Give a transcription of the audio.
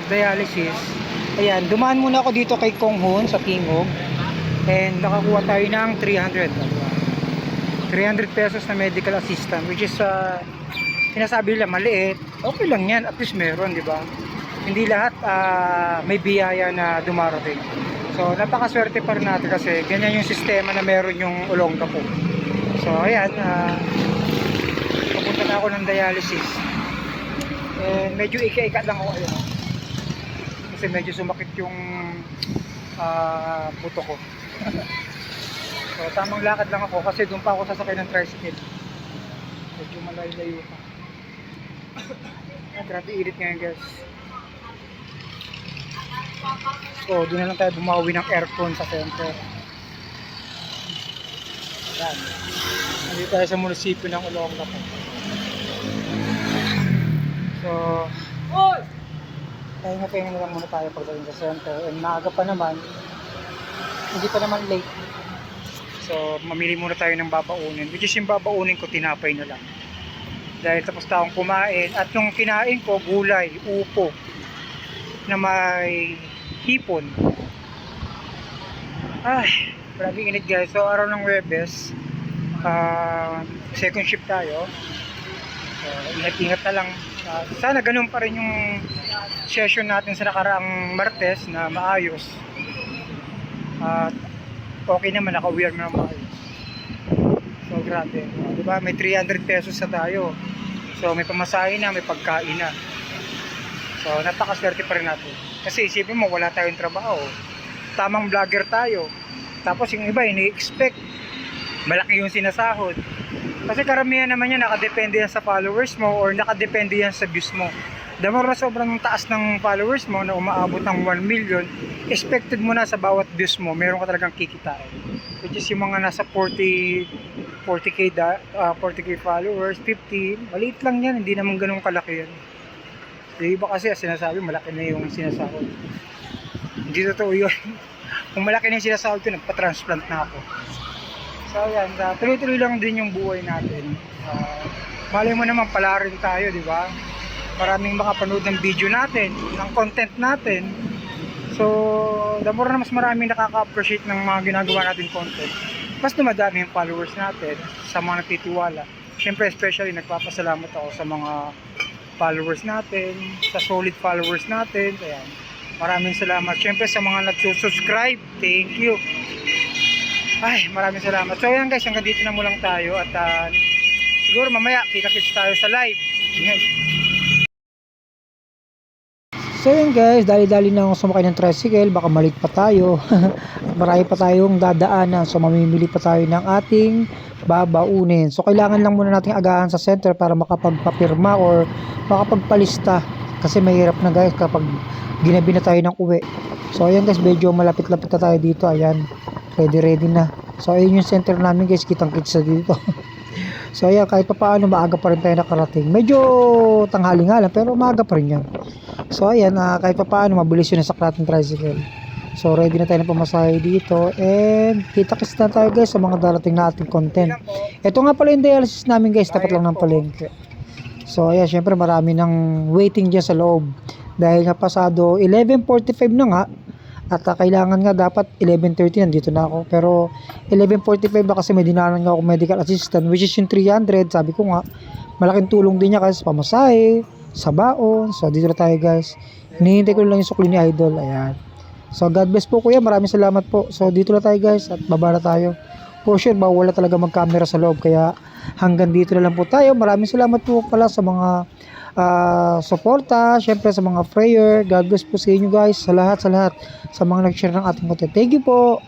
Dialysis. Ayan, dumaan muna ako dito kay Kong Hoon sa Tingog and nakakuha tayo ng 300 pesos na medical assistant, which is sinasabi nila maliit. Okay lang yan, at least meron, di ba? Hindi lahat may biyaya na dumarating. So napakaswerte pa rin natin kasi ganyan yung sistema na meron yung Olongapo. So ayan, papunta na ako ng dialysis and medyo ika-ika lang ako, ayun, kasi medyo sumakit yung buto ko. So tamang lakad lang ako kasi doon pa ako sasakay ng tricycle, medyo malayo-layo pa. Grabe init ngayon, guys. So doon na lang tayo bumawi ng aircon sa center. Yan, nandito tayo sa munisipyo ng Olongapo. So pahinga na lang muna tayo pagdating sa center, and maaga pa naman, hindi pa naman late. So mamili muna tayo ng babaunin, which is yung babaunin ko tinapay na lang dahil tapos na akong kumain. At nung kinain ko, gulay, upo na may hipon. Ay, grabe init, guys. So araw ng Huwebes, second shift tayo. So ingat-ingat na lang. Sana ganun pa rin yung session natin sa nakaraang Martes na maayos. At okay naman, naka-wear na maayos. So grabe, diba? May 300 pesos na tayo. So may pamasahe na, may pagkain na. So napakaswerte pa rin natin. Kasi isipin mo, wala tayong trabaho, tamang vlogger tayo, tapos yung iba ini-expect malaki yung sinasahod. Kasi karamihan naman yan, nakadepende yan sa followers mo or nakadepende yan sa views mo. The more na sobrang taas ng followers mo na umaabot ng 1 million, expected mo na sa bawat views mo meron ka talagang kikitain, which is yung mga nasa 40k followers, 50, maliit lang yan, hindi naman ganun kalaki yan. Yung iba kasi sinasabi malaki na yung sinasahod. Hindi totoo yun. Kung malaki na yung sinasahod ko, nagpa-transplant na ako. So yan, tuloy-tuloy lang din yung buhay natin. Malay mo naman, pala rin tayo, di ba? Maraming makapanood ng video natin, ng content natin. So the more na mas maraming nakaka-appreciate ng mga ginagawa natin content, mas dumadami yung followers natin sa mga nagtitiwala. Siyempre, especially nagpapasalamat ako sa mga followers natin, sa solid followers natin. Ayan, maraming salamat. Siyempre sa mga nagsusubscribe, thank you. Ay, maraming salamat. So ayan, guys, hanggang dito na mo lang tayo. At siguro mamaya kita-kits tayo sa live. Yes. So yun, guys, dali-dali na akong sumakay ng tricycle, baka malit pa tayo. Marami pa tayong dadaanan, so mamimili pa tayo ng ating babaunin. So kailangan lang muna nating agahan sa center para makapagpapirma or makapagpalista, kasi mahirap na, guys, kapag ginabi na tayo ng uwi. So ayan, guys, medyo malapit-lapit na tayo dito. Ayan, ready na. So ayun yung center namin, guys, kitang-kitsa dito. So ayan, kahit pa paano maaga pa rin tayo nakarating. Medyo tanghali nga lang, pero maaga pa rin yan. So ayan, kahit pa paano mabilis yung nasaklat ng tricycle. So ready na tayo na pamasahe dito, and kita-kits na tayo, guys, sa mga darating na ating content. Ito nga pala yung dialysis namin, guys, tapat lang ng palengke. So ayan, syempre marami ng waiting dyan sa loob dahil nga pasado 11:45 na nga. At kailangan nga dapat 11:30 nandito na ako, pero 11:45 na kasi may dinanan nga ako medical assistant, which is yung 300. Sabi ko nga, malaking tulong din niya kasi pamasahe, sa baon. So dito na tayo, guys. Hinihintay ko lang yung sukli ni Idol. Ayan. So God bless po, kuya, maraming salamat po. So dito na tayo, guys, at baba na tayo. For sure, bawala talaga mag-camera sa loob, kaya hanggang dito na lang po tayo. Maraming salamat po pala sa mga suporta, syempre sa mga prayer. God bless po sa inyo, guys, sa lahat sa mga nag-share ng ating content. Thank you po.